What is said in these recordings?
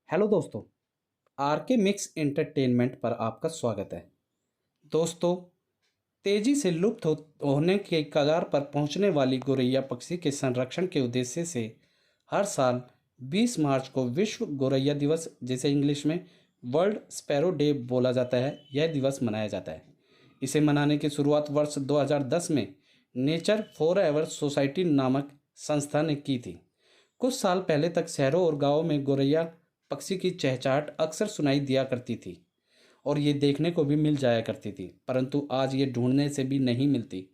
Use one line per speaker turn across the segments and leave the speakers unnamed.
Hello दोस्तों, are के mix entertainment पर आपका स्वागत है। दोस्तों, तेजी से होने के कगार पर पहुंचने वाली गोरैया पक्षी के संरक्षण के उद्देश्य से हर साल 20 मार्च को विश्व गोरैया दिवस, जिसे इंग्लिश में वर्ल्ड स्पैरो डे बोला जाता है, यह दिवस मनाया जाता है। इसे मनाने की शुरुआत वर्ष 2010 में नेचर फॉरएवर सोसाइटी नामक संस्था ने की थी। कुछ साल पहले तक शहरों और गांवों में गोरैया पक्षी की चहचहाट अक्सर सुनाई दिया करती थी और ये देखने को भी मिल जाया करती थी, परंतु आज ये ढूंढने से भी नहीं मिलती।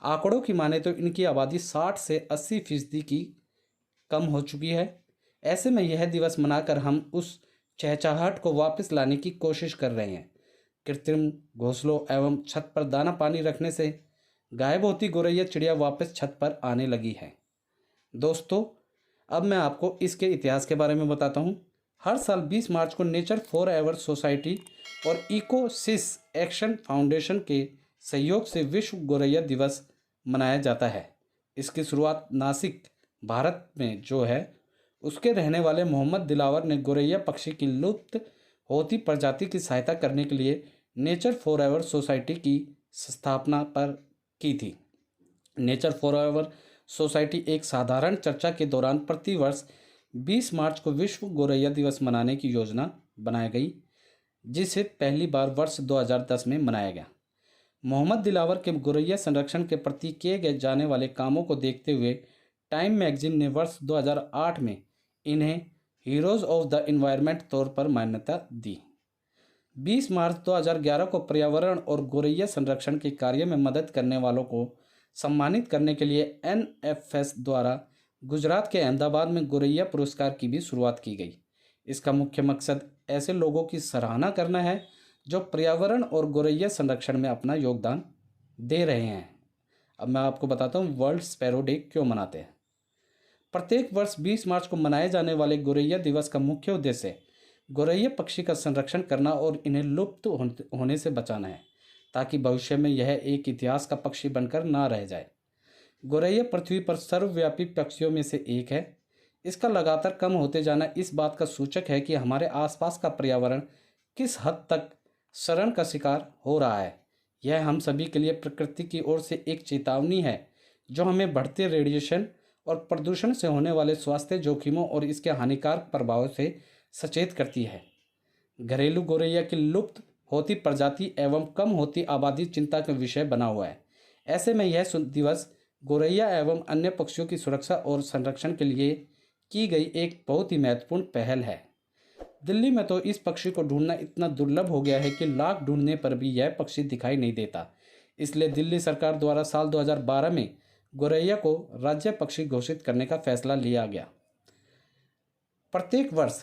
आंकड़ों की माने तो इनकी आबादी 60 से 80% की कम हो चुकी है। ऐसे में यह दिवस मनाकर हम उस चहचहाट को वापस लाने की कोशिश कर रहे हैं। कृत्रिम घोंसलों एवं छत पर दाना पानी रखने से गायब होती गोरैया चिड़िया वापस छत पर आने लगी है। दोस्तों, अब मैं आपको इसके इतिहास के बारे में बताता हूँ। हर साल 20 मार्च को नेचर फॉर एवर सोसाइटी और इकोसिस एक्शन फाउंडेशन के सहयोग से विश्व गोरैया दिवस मनाया जाता है। इसकी शुरुआत नासिक, भारत में जो है, उसके रहने वाले मोहम्मद दिलावर ने गोरैया पक्षी की लुप्त होती प्रजाति की सहायता करने के लिए नेचर फॉर एवर सोसाइटी की स्थापना पर की थी। नेचर फॉरएवर सोसाइटी एक साधारण चर्चा के दौरान प्रतिवर्ष 20 मार्च को विश्व गोरैया दिवस मनाने की योजना बनाई गई, जिसे पहली बार वर्ष 2010 में मनाया गया। मोहम्मद दिलावर के गोरैया संरक्षण के प्रति किए गए जाने वाले कामों को देखते हुए टाइम मैगजीन ने वर्ष 2008 में इन्हें हीरोज ऑफ द एनवायरनमेंट तौर पर मान्यता दी। 20 मार्च 2011 को पर्यावरण और गोरैया संरक्षण के कार्य में मदद करने वालों को सम्मानित करने के लिए एनएफएस द्वारा गुजरात के अहमदाबाद में गोरैया पुरस्कार की भी शुरुआत की गई। इसका मुख्य मकसद ऐसे लोगों की सराहना करना है जो पर्यावरण और गोरैया संरक्षण में अपना योगदान दे रहे हैं। अब मैं आपको बताता हूँ वर्ल्ड स्पैरो डे क्यों मनाते हैं। प्रत्येक वर्ष 20 मार्च को मनाए जाने वाले गोरैया दिवस का मुख्य उद्देश्य गोरैया पक्षी का संरक्षण करना और इन्हें लुप्त होने से बचाना है, ताकि भविष्य में यह एक इतिहास का पक्षी बनकर ना रह जाए। गोरैया पृथ्वी पर सर्वव्यापी पक्षियों में से एक है। इसका लगातार कम होते जाना इस बात का सूचक है कि हमारे आसपास का पर्यावरण किस हद तक शरण का शिकार हो रहा है। यह हम सभी के लिए प्रकृति की ओर से एक चेतावनी है, जो हमें बढ़ते रेडिएशन और प्रदूषण से होने वाले स्वास्थ्य जोखिमों और इसके हानिकारक प्रभावों से सचेत करती है। घरेलू गोरैया की लुप्त होती प्रजाति एवं कम होती आबादी चिंता का विषय बना हुआ है। ऐसे में यह दिवस गोरैया एवं अन्य पक्षियों की सुरक्षा और संरक्षण के लिए की गई एक बहुत ही महत्वपूर्ण पहल है। दिल्ली में तो इस पक्षी को ढूंढना इतना दुर्लभ हो गया है कि लाख ढूंढने पर भी यह पक्षी दिखाई नहीं देता। इसलिए दिल्ली सरकार द्वारा साल 2012 में गोरैया को राज्य पक्षी घोषित करने का फैसला लिया गया। प्रत्येक वर्ष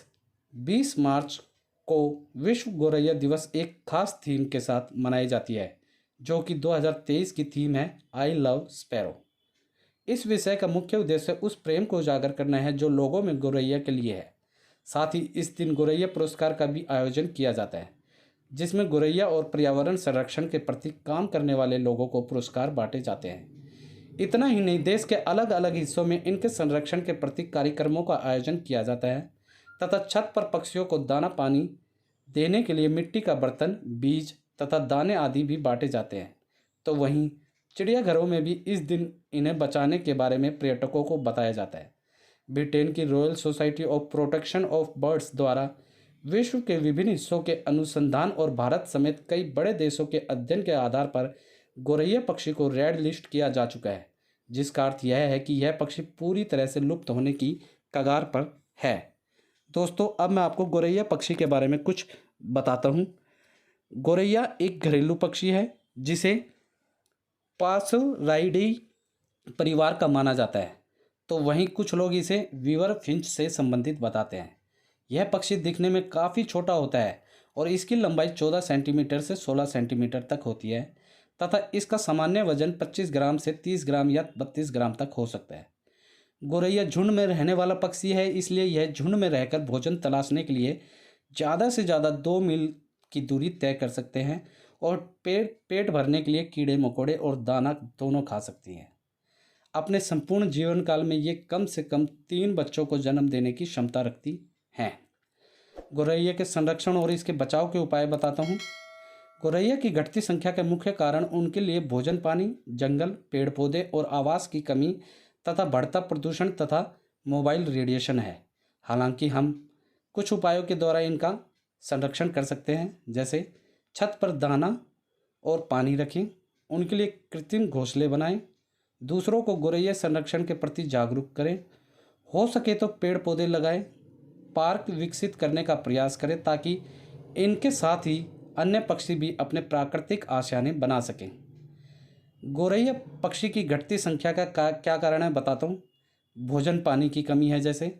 20 मार्च को विश्व गोरैया दिवस एक खास थीम के साथ मनाई जाती है, जो कि 2023 की थीम है आई लव स्पैरो। इस विषय का मुख्य उद्देश्य उस प्रेम को उजागर करना है जो लोगों में गोरैया के लिए है। साथ ही इस दिन गोरैया पुरस्कार का भी आयोजन किया जाता है, जिसमें गोरैया और पर्यावरण संरक्षण के प्रति काम करने वाले लोगों को पुरस्कार बांटे जाते हैं। इतना ही नहीं, देश के अलग अलग हिस्सों में इनके संरक्षण के प्रति कार्यक्रमों का आयोजन किया जाता है तथा छत पर पक्षियों को दाना पानी देने के लिए मिट्टी का बर्तन, बीज तथा दाने आदि भी बांटे जाते हैं। तो वहीं चिड़ियाघरों में भी इस दिन इन्हें बचाने के बारे में पर्यटकों को बताया जाता है। ब्रिटेन की royal society of protection of birds द्वारा विश्व के विभिन्न हिस्सों के अनुसंधान और भारत समेत कई बड़े देशों के अध्ययन के आधार पर गोरैया पक्षी को रेड लिस्ट किया जा चुका है, जिसका अर्थ यह है कि यह पक्षी पूरी तरह से लुप्त होने की कगार पर है। दोस्तों, अब मैं आपको गोरैया पक्षी के बारे में कुछ बताता हूँ। गोरैया एक घरेलू पक्षी है जिसे पासोराइडी परिवार का माना जाता है, तो वहीं कुछ लोग इसे वीवर फिंच से संबंधित बताते हैं। यह पक्षी दिखने में काफ़ी छोटा होता है और इसकी लंबाई 14 सेंटीमीटर से 16 सेंटीमीटर तक होती है तथा इसका सामान्य वजन 25 ग्राम से 30 ग्राम या 32 ग्राम तक हो सकता है। गोरैया झुंड में रहने वाला पक्षी है, इसलिए यह झुंड में रहकर भोजन तलाशने के लिए ज़्यादा से ज़्यादा 2 मील की दूरी तय कर सकते हैं और पेट भरने के लिए कीड़े मकोड़े और दाना दोनों खा सकती हैं। अपने संपूर्ण जीवन काल में ये कम से कम 3 बच्चों को जन्म देने की क्षमता रखती हैं। गौरैया के संरक्षण और इसके बचाव के उपाय बताता हूँ। गौरैया की घटती संख्या के मुख्य कारण उनके लिए भोजन, पानी, जंगल, पेड़ पौधे और आवास की कमी तथा बढ़ता प्रदूषण तथा मोबाइल रेडिएशन है। हालांकि हम कुछ उपायों के द्वारा इनका संरक्षण कर सकते हैं, जैसे छत पर दाना और पानी रखें, उनके लिए कृत्रिम घोंसले बनाएं, दूसरों को गौरैया संरक्षण के प्रति जागरूक करें, हो सके तो पेड़ पौधे लगाएं, पार्क विकसित करने का प्रयास करें ताकि इनके साथ ही अन्य पक्षी भी अपने प्राकृतिक आशियाने बना सकें। गौरैया पक्षी की घटती संख्या का क्या कारण है बताता हूँ। भोजन, पानी की कमी है। जैसे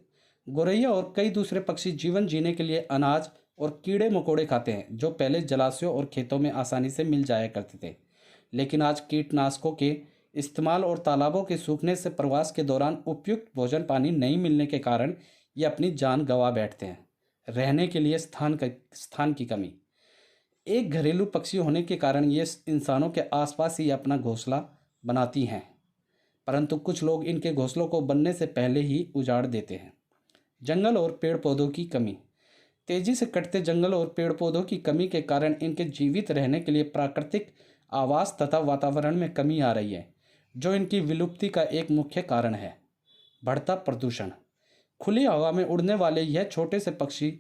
गौरैया और कई दूसरे पक्षी जीवन जीने के लिए अनाज और कीड़े मकोड़े खाते हैं, जो पहले जलाशयों और खेतों में आसानी से मिल जाया करते थे। लेकिन आज कीटनाशकों के इस्तेमाल और तालाबों के सूखने से प्रवास के दौरान उपयुक्त भोजन पानी नहीं मिलने के कारण ये अपनी जान गंवा बैठते हैं। रहने के लिए स्थान की कमी। एक घरेलू पक्षी होने के कारण ये इंसानों के आसपास ही अपना घोंसला बनाती हैं, परंतु कुछ लोग इनके घोंसलों को बनने से पहले ही उजाड़ देते हैं। जंगल और पेड़ पौधों की कमी। तेजी से कटते जंगल और पेड़ पौधों की कमी के कारण इनके जीवित रहने के लिए प्राकृतिक आवास तथा वातावरण में कमी आ रही है, जो इनकी विलुप्ति का एक मुख्य कारण है। बढ़ता प्रदूषण। खुली हवा में उड़ने वाले यह छोटे से पक्षी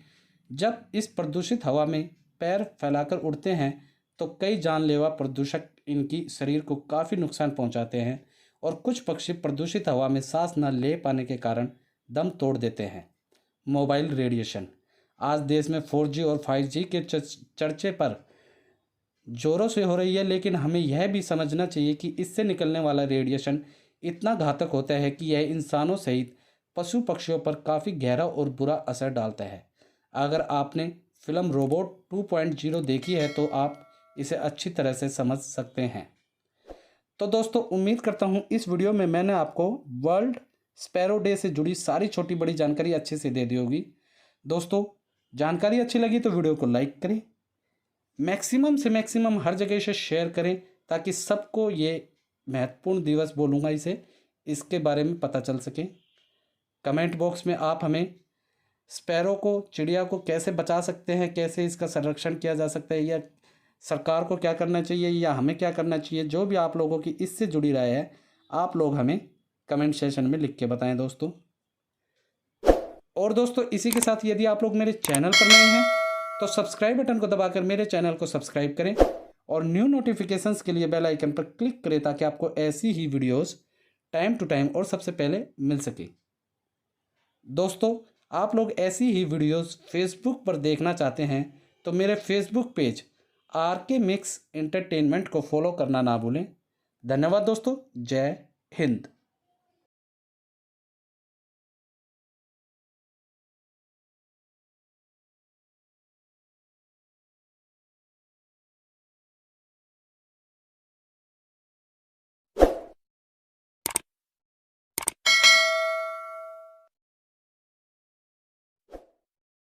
जब इस प्रदूषित हवा में पैर फैलाकर उड़ते हैं तो कई जानलेवा प्रदूषक इनकी शरीर को काफ़ी नुकसान पहुंचाते हैं और कुछ पक्षी प्रदूषित हवा में सांस न ले पाने के कारण दम तोड़ देते हैं। Mobile radiation. आज देश में 4G और 5G के चर्चे पर जोरों से हो रही है, लेकिन हमें यह भी समझना चाहिए कि इससे निकलने वाला रेडिएशन इतना घातक होता है कि यह इंसानों सहित पशु पक्षियों पर काफ़ी गहरा और बुरा असर डालता है। अगर आपने फिल्म रोबोट 2.0 देखी है तो आप इसे अच्छी तरह से समझ सकते हैं। तो दोस्तों, उम्मीद करता हूँ इस वीडियो में मैंने आपको वर्ल्ड स्पैरो डे से जुड़ी सारी छोटी बड़ी जानकारी अच्छे से दे दी होगी। दोस्तों, जानकारी अच्छी लगी तो वीडियो को लाइक करें, मैक्सिमम से मैक्सिमम हर जगह से शेयर करें ताकि सबको ये महत्वपूर्ण दिवस बोलूँगा इसके बारे में पता चल सके। कमेंट बॉक्स में आप हमें स्पैरो को, चिड़िया को कैसे बचा सकते हैं, कैसे इसका संरक्षण किया जा सकता है, या सरकार को क्या करना चाहिए या हमें क्या करना चाहिए, जो भी आप लोगों की इससे जुड़ी राय है आप लोग हमें कमेंट सेशन में लिख के बताएं दोस्तों। और दोस्तों, इसी के साथ यदि आप लोग मेरे चैनल पर नए हैं तो सब्सक्राइब बटन को दबाकर मेरे चैनल को सब्सक्राइब करें और न्यू नोटिफिकेशंस के लिए बेल आइकन पर क्लिक करें ताकि आपको ऐसी ही वीडियोस टाइम टू टाइम और सबसे पहले मिल सके। दोस्तों, आप लोग ऐसी ही वीडियोस फेसबुक पर देखना चाहते हैं तो मेरे Facebook page RK mix entertainment को फॉलो करना ना भूलें। धन्यवाद दोस्तों। जय हिंद।